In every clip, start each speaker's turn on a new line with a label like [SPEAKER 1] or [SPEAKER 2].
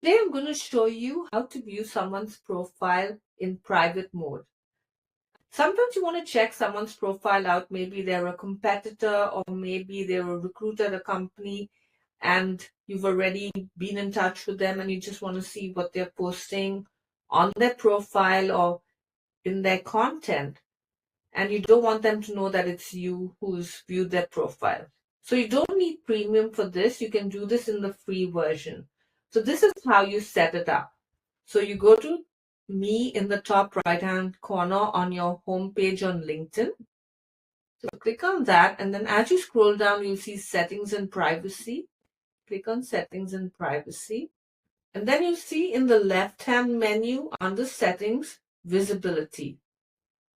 [SPEAKER 1] Today I'm going to show you how to view someone's profile in private mode. Sometimes you want to check someone's profile out. Maybe they're a competitor or maybe they're a recruiter at a company and you've already been in touch with them and you just want to see what they're posting on their profile or in their content. And you don't want them to know that it's you who's viewed their profile. So you don't need premium for this. You can do this in the free version. So this is how you set it up. So you go to me in the top right hand corner on your home page on LinkedIn. So click on that, and then as you scroll down, you'll see settings and privacy. Click on settings and privacy. And then you see in the left hand menu under settings, visibility.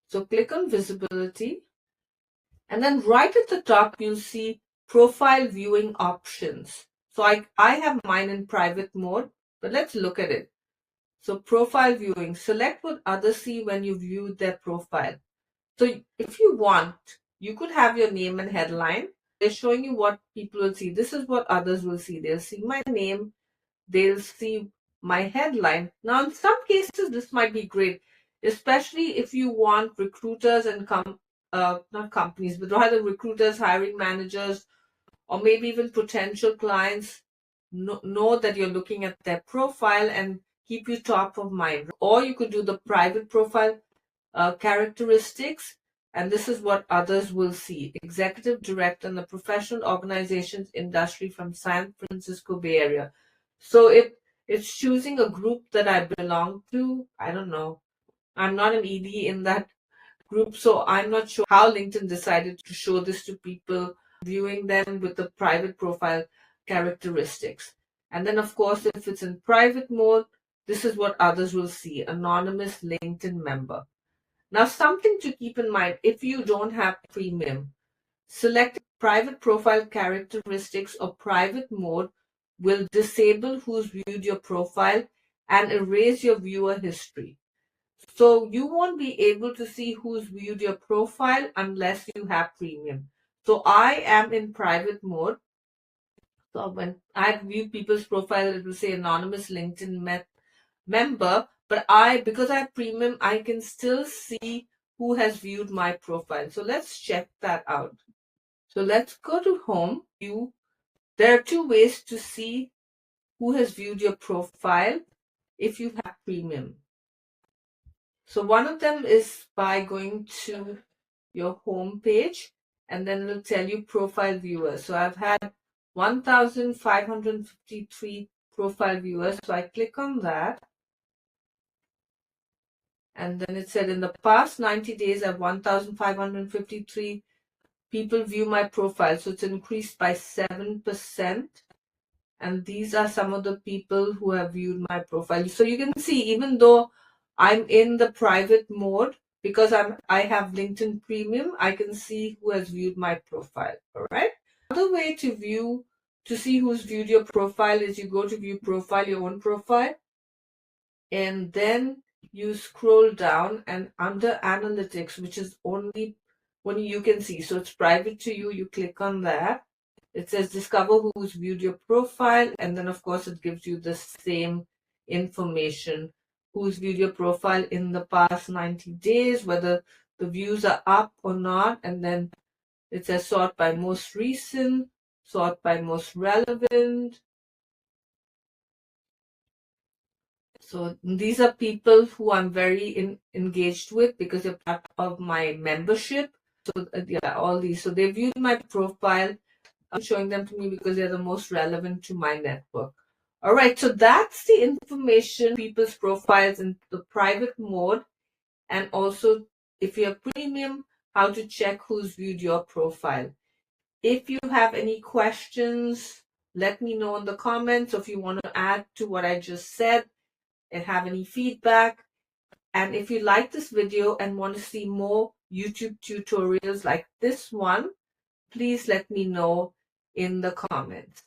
[SPEAKER 1] So click on visibility. And then right at the top, you'll see profile viewing options. So I have mine in private mode, but let's look at it. So profile viewing, select what others see when you view their profile. So if you want, you could have your name and headline. They're showing you what people will see. This is what others will see. They'll see my name, they'll see my headline. Now, in some cases, this might be great, especially if you want recruiters and not companies, but rather recruiters, hiring managers, or maybe even potential clients know that you're looking at their profile and keep you top of mind. Or you could do the private profile characteristics, and this is what others will see. Executive director in the professional organizations industry from San Francisco Bay Area. So it's choosing a group that I belong to. I don't know. I'm not an ED in that group, so I'm not sure how LinkedIn decided to show this to people, viewing them with the private profile characteristics. And then, of course, if it's in private mode, this is what others will see, anonymous LinkedIn member. Now, something to keep in mind if you don't have premium, select private profile characteristics or private mode will disable who's viewed your profile and erase your viewer history. So you won't be able to see who's viewed your profile unless you have premium. So I am in private mode. So when I view people's profile, it will say anonymous LinkedIn member, but because I have premium, I can still see who has viewed my profile. So let's check that out. So let's go to home view. There are two ways to see who has viewed your profile if you have premium. So one of them is by going to your home page and then it'll tell you profile viewers. So I've had 1,553 profile viewers. So I click on that. And then it said in the past 90 days, I have 1,553 people view my profile. So it's increased by 7%. And these are some of the people who have viewed my profile. So you can see, even though I'm in the private mode, because I have LinkedIn Premium, I can see who has viewed my profile. All right. Another way to see who's viewed your profile is you go to view profile, your own profile, and then you scroll down and under analytics, which is only when you can see. So it's private to you. You click on that. It says discover who's viewed your profile. And then, of course, it gives you the same information. Who's viewed your profile in the past 90 days, whether the views are up or not. And then it says sort by most recent, sort by most relevant. So these are people who I'm very engaged with because they're part of my membership. So yeah, all these. So they viewed my profile. I'm showing them to me because they're the most relevant to my network. All right, so that's the information, people's profiles in the private mode, and also if you have premium, how to check who's viewed your profile. If you have any questions, let me know in the comments. Or if you want to add to what I just said and have any feedback. And if you like this video and want to see more YouTube tutorials like this one, please let me know in the comments.